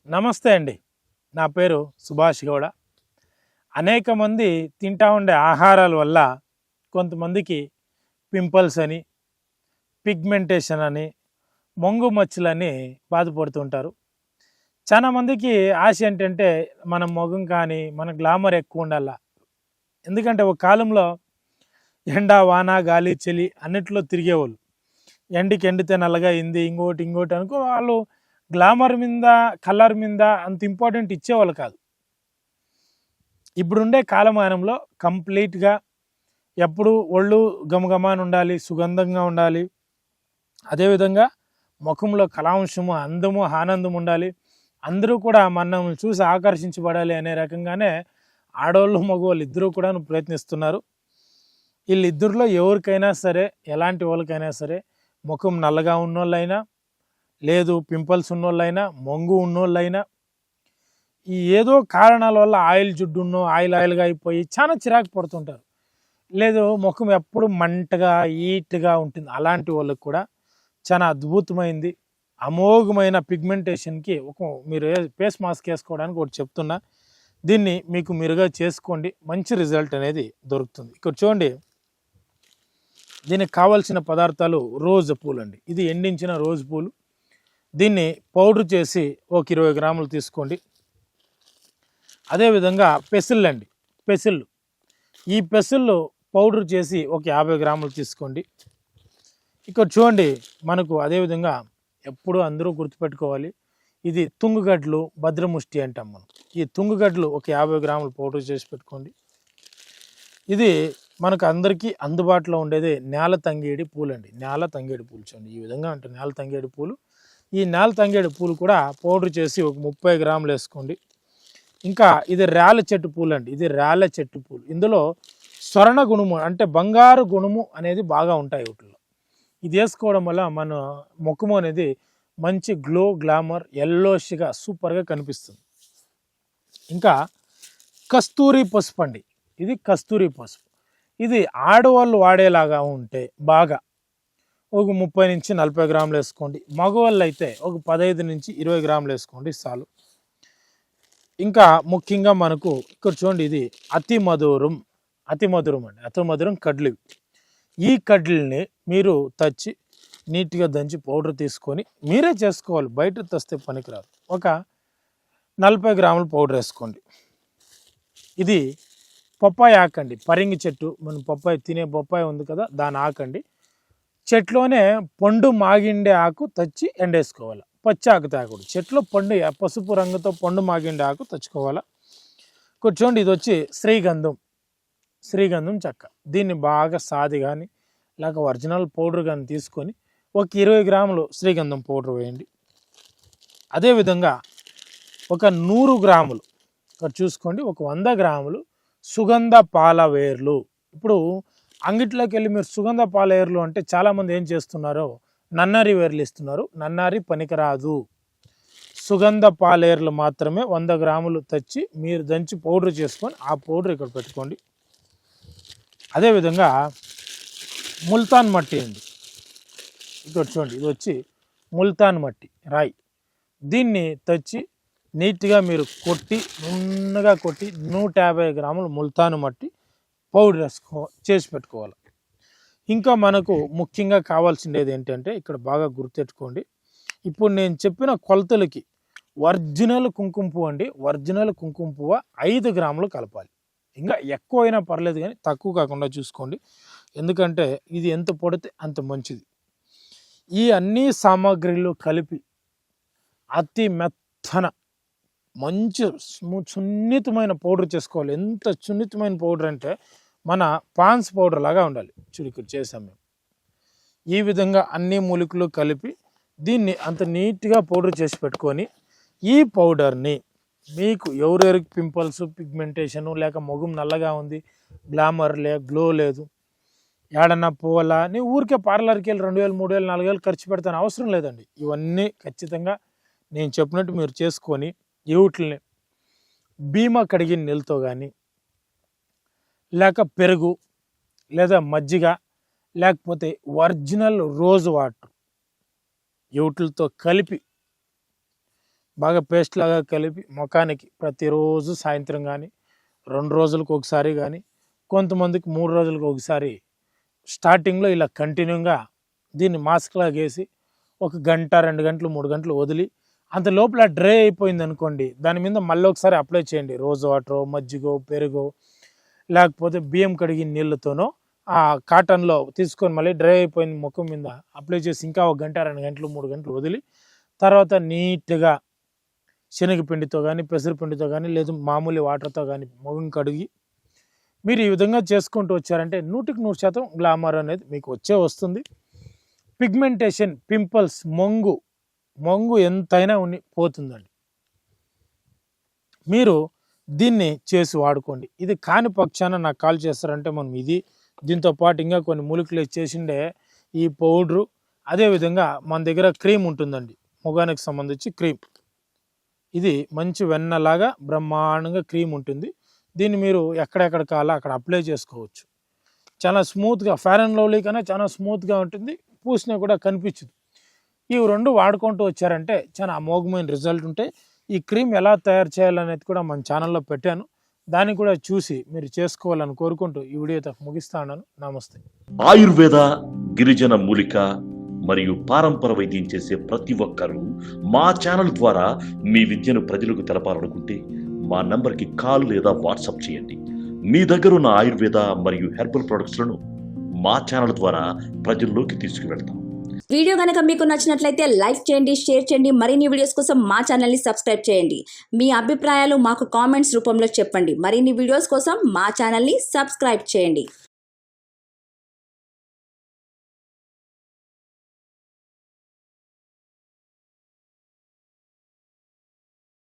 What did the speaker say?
నమస్తే అండి. నా పేరు సుభాష్ గౌడ. అనేక మంది తింటా ఉండే ఆహారాల వల్ల కొంతమందికి పింపుల్స్ అని, పిగ్మెంటేషన్ అని, మొంగు మచ్చలని బాధపడుతుంటారు. చాలా మందికి ఆశ ఏంటంటే మన మొగం కానీ, మన గ్లామర్ ఎక్కువ ఉండాల. ఎందుకంటే ఒక కాలంలో ఎండ, వాన, గాలి, చలి అన్నిట్లో తిరిగేవాళ్ళు. ఎండికి ఎండితే నల్లగా అయింది, ఇంకోటి అనుకో వాళ్ళు గ్లామర్ మీద, కలర్ మీద అంత ఇంపార్టెంట్ ఇచ్చేవాళ్ళు కాదు. ఇప్పుడుండే కాలమానంలో కంప్లీట్గా ఎప్పుడు ఒళ్ళు గమగమాని ఉండాలి, సుగంధంగా ఉండాలి. అదేవిధంగా ముఖంలో కళాంశము, అందము, ఆనందం ఉండాలి. అందరూ కూడా మనల్ని చూసి ఆకర్షించబడాలి అనే రకంగానే ఆడవాళ్ళు, మగవాళ్ళు ఇద్దరూ కూడా ప్రయత్నిస్తున్నారు. వీళ్ళిద్దరిలో ఎవరికైనా సరే, ఎలాంటి వాళ్ళకైనా సరే, ముఖం నల్లగా ఉన్నోళ్ళైనా, లేదు పింపుల్స్ ఉన్నోళ్ళైనా, మొంగు ఉన్నోళ్ళైనా, ఈ ఏదో కారణాల వల్ల ఆయిల్ జుడ్డున్నో ఆయిల్గా అయిపోయి చాలా చిరాకు పడుతుంటారు. లేదు ముఖం ఎప్పుడు మంటగా ఈట్గా ఉంటుంది. అలాంటి వాళ్ళకి కూడా చాలా అద్భుతమైంది, అమోఘమైన పిగ్మెంటేషన్కి మీరు ఫేస్ మాస్క్ వేసుకోవడానికి ఒకటి చెప్తున్నా. దీన్ని మీకు మీరుగా చేసుకోండి, మంచి రిజల్ట్ అనేది దొరుకుతుంది. ఇక్కడ చూడండి, దీనికి కావాల్సిన పదార్థాలు రోజు పూలు అండి. ఇది ఎండించిన రోజు పూలు. దీన్ని పౌడర్ చేసి ఒక 20 గ్రాములు తీసుకోండి. అదేవిధంగా పెసిళ్ళు అండి, పెసిళ్ళు. ఈ పెసిళ్ళు పౌడర్ చేసి ఒక 50 గ్రాములు తీసుకోండి. ఇక్కడ చూడండి, మనకు అదేవిధంగా ఎప్పుడు అందరూ గుర్తుపెట్టుకోవాలి, ఇది తుంగుగడ్డలు, భద్రముష్టి అంటాం మనం. ఈ తుంగుగడ్డలు ఒక 50 గ్రాములు పౌడర్ చేసి పెట్టుకోండి. ఇది మనకు అందరికీ అందుబాటులో ఉండేది నేల తంగేడి పూలు అండి. నేల తంగేడి పూలు చూడండి, ఈ విధంగా ఉంటాయి నేల తంగేడి పూలు. ఈ నేల తంగేడి పూలు కూడా పౌడర్ చేసి ఒక 30 గ్రాములు వేసుకోండి. ఇంకా ఇది రాళ్ళ చెట్టు పూలు అండి. ఇది రాళ్ళ చెట్టు పూలు. ఇందులో స్వర్ణ గుణము అంటే బంగారు గుణము అనేది బాగా ఉంటాయి వీటిలో. ఇది వేసుకోవడం వల్ల మన ముఖము అనేది మంచి గ్లో, గ్లామర్, ఎల్లోష్గా సూపర్గా కనిపిస్తుంది. ఇంకా కస్తూరి పసుపు అండి. ఇది కస్తూరి పసుపు. ఇది ఆడవాళ్ళు వాడేలాగా ఉంటే బాగా ఒక 30 నుంచి 40 గ్రాములు వేసుకోండి. మగవాళ్ళు అయితే ఒక 15 నుంచి 20 గ్రాములు వేసుకోండి చాలు. ఇంకా ముఖ్యంగా మనకు ఇక్కడ చూడండి, ఇది అతి మధురం అండి. అతి మధురం కడ్లు. ఈ కడ్లని మీరు తెచ్చి నీట్గా దంచి పౌడర్ తీసుకొని మీరే చేసుకోవాలి, బయట తెస్తే పనికిరాదు. ఒక 40 గ్రాముల పౌడర్ వేసుకోండి. ఇది పప్పాయ ఆకండి, పరింగి చెట్టు, మనం పప్పాయ తినే పప్పాయ ఉంది కదా, దాని ఆకండి. చెట్లోనే పండు మాగిండే ఆకు తెచ్చి ఎండేసుకోవాలి. పచ్చి ఆకు తాగకూడదు. చెట్లో పండు పసుపు రంగుతో పండు మాగిండే ఆకు తెచ్చుకోవాలా. కూర్చోండి, ఇది వచ్చి శ్రీగంధం చెక్క. దీన్ని బాగా సాది కానీ లేక ఒరిజినల్ పౌడర్ కానీ తీసుకొని ఒక 20 గ్రాములు శ్రీగంధం పౌడర్ వేయండి. అదేవిధంగా ఒక 100 గ్రాములు ఇక్కడ చూసుకోండి, ఒక 100 గ్రాములు సుగంధ పాల వేర్లు. ఇప్పుడు అంగిట్లోకి వెళ్ళి మీరు సుగంధ పాల వేర్లు అంటే చాలామంది ఏం చేస్తున్నారో నన్నారి వేర్లు ఇస్తున్నారు. నన్నారి పనికిరాదు. సుగంధ పాలేర్లు మాత్రమే 100 గ్రాములు తెచ్చి మీరు దంచి పౌడర్ చేసుకొని ఆ పౌడర్ ఇక్కడ పెట్టుకోండి. అదేవిధంగా ముల్తాన్ మట్టి అండి. ఇక్కడ చూడండి, ఇది వచ్చి ముల్తాన్ మట్టి రాయి. దీన్ని తెచ్చి నీట్గా మీరు నున్నగా కొట్టి 150 గ్రాములు ముల్తాన్ మట్టి పౌడర్ చేసి పెట్టుకోవాలి. ఇంకా మనకు ముఖ్యంగా కావాల్సింది ఏంటంటే ఇక్కడ బాగా గుర్తెట్టుకోండి, ఇప్పుడు నేను చెప్పిన కొలతలకి ఒరిజినల్ కుంకుమ పువ్వు అండి. ఒరిజినల్ కుంకుమ పువ్వు 5 గ్రాములు కలపాలి. ఇంకా ఎక్కువ అయినా పర్లేదు కానీ తక్కువ కాకుండా చూసుకోండి, ఎందుకంటే ఇది ఎంత పొడితే అంత మంచిది. ఈ అన్ని సామాగ్రిలు కలిపి అతి మెత్తన మంచి సున్నితమైన పౌడర్ చేసుకోవాలి. ఎంత సున్నితమైన పౌడర్ అంటే మన పాన్స్ పౌడర్ లాగా ఉండాలి. చురుకు చేసాం మేము. ఈ విధంగా అన్ని మూలికలు కలిపి దీన్ని అంత నీట్గా పౌడర్ చేసి పెట్టుకొని ఈ పౌడర్ని మీకు ఎవరెవరికి పింపుల్స్, పిగ్మెంటేషను, లేక మొగం నల్లగా ఉంది, గ్లామర్ గ్లో లేదు, ఏడన్నా పోవాలా, నీ ఊరికే పార్లర్కి వెళ్ళి 2000, 3000, 4000 ఖర్చు పెడతాను అవసరం లేదండి. ఇవన్నీ ఖచ్చితంగా నేను చెప్పినట్టు మీరు చేసుకొని వీటిని భీమా కడిగిన నీళ్ళతో కానీ లేక పెరుగు లేదా మజ్జిగ లేకపోతే ఒరిజినల్ రోజ్ వాటర్ వీటితో కలిపి బాగా పేస్ట్ లాగా కలిపి ముఖానికి ప్రతిరోజు సాయంత్రం కానీ 2 రోజులకు ఒకసారి కానీ కొంతమందికి 3 రోజులకు ఒకసారి స్టార్టింగ్లో ఇలా కంటిన్యూగా దీన్ని మాస్క్ లాగా వేసి 1 గంట 2 గంటలు 3 గంటలు వదిలి అంత లోపల డ్రై అయిపోయింది అనుకోండి, దాని మీద మళ్ళీ ఒకసారి అప్లై చేయండి. రోజు వాటరో మజ్జిగో పెరుగో లేకపోతే బియ్యం కడిగిన నీళ్ళతోనో ఆ కాటన్లో తీసుకొని మళ్ళీ డ్రై అయిపోయిన ముఖం మీద అప్లై చేసి ఇంకా 1 గంట 2 గంటలు 3 గంటలు వదిలి తర్వాత నీట్గా శనగపిండితో కానీ పెసరపిండితో కానీ లేదు మామూలు వాటర్తో కానీ ముఖం కడిగి మీరు ఈ విధంగా చేసుకుంటూ వచ్చారంటే 100% గ్లామర్ అనేది మీకు వస్తుంది. పిగ్మెంటేషన్, పింపుల్స్, మొంగు ఎంతైనా పోతుందండి. మీరు దీన్ని చేసి వాడుకోండి. ఇది కాని పక్షాన నాకు కాల్ చేస్తారంటే మనం దీంతో పాటు ఇంకా కొన్ని మూలికలు చేసిండే ఈ పౌడరు, అదేవిధంగా మన దగ్గర క్రీమ్ ఉంటుందండి, ముఖానికి సంబంధించి క్రీమ్. ఇది మంచి వెన్నలాగా బ్రహ్మాండంగా క్రీమ్ ఉంటుంది. దీన్ని మీరు ఎక్కడెక్కడ కావాలో అక్కడ అప్లై చేసుకోవచ్చు. చాలా స్మూత్గా, ఫెయిర్ అండ్ లవ్లీ కన్నా చాలా స్మూత్గా ఉంటుంది, పూసినా కూడా కనిపించదు. ఇవి 2 వాడుకుంటూ వచ్చారంటే చాలా అమోఘమైన రిజల్ట్ ఉంటాయి. ఈ క్రీమ్ ఎలా తయారు చేయాలనేది కూడా మన ఛానల్లో పెట్టాను, దాన్ని కూడా చూసి మీరు చేసుకోవాలని కోరుకుంటూ ఈ వీడియో ముగిస్తాను. నమస్తే. ఆయుర్వేద, గిరిజన మూలిక మరియు పారంపర వైద్యం చేసే ప్రతి ఒక్కరూ మా ఛానల్ ద్వారా మీ విద్యను ప్రజలకు తెలపాలనుకుంటే మా నంబర్కి కాల్ లేదా వాట్సాప్ చేయండి. మీ దగ్గర ఉన్న ఆయుర్వేద మరియు హెర్బల్ ప్రొడక్ట్స్లను మా ఛానల్ ద్వారా ప్రజల్లోకి తీసుకువెళ్తాం. వీడియో కనుక మీకు నచ్చినట్లయితే లైక్ చేయండి, షేర్ చేయండి. మరిన్ని వీడియోస్ కోసం మా ఛానల్ని సబ్స్క్రైబ్ చేయండి. మీ అభిప్రాయాలు మాకు కామెంట్స్ రూపంలో చెప్పండి. మరిన్ని వీడియోస్ కోసం మా ఛానల్ని సబ్స్క్రైబ్ చేయండి.